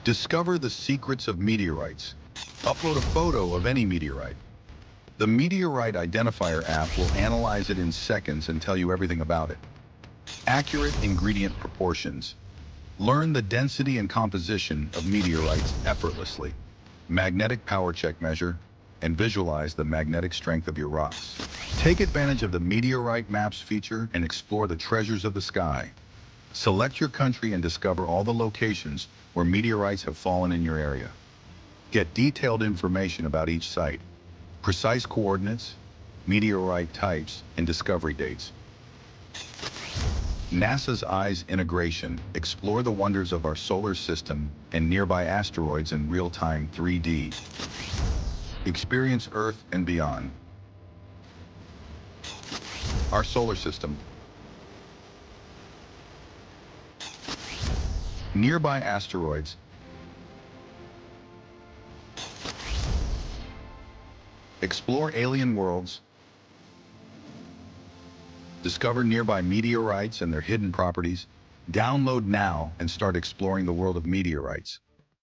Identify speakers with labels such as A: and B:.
A: Discover the secrets of meteorites. Upload a photo of any meteorite. The Meteorite Identifier app will analyze it in seconds and tell you everything about it. Accurate ingredient proportions. Learn the density and composition of meteorites effortlessly. Magnetic power check measure and visualize the magnetic strength of your rocks. Take advantage of the Meteorite Maps feature and explore the treasures of the sky. Select your country and discover all the locations where meteorites have fallen in your area. Get detailed information about each site, precise coordinates, meteorite types, and discovery dates. NASA's EYES integration. Explore the wonders of our solar system and nearby asteroids in real-time 3D. Experience Earth and beyond. Our solar system. Nearby asteroids. Explore alien worlds. Discover nearby meteorites and their hidden properties. Download now and start exploring the world of meteorites.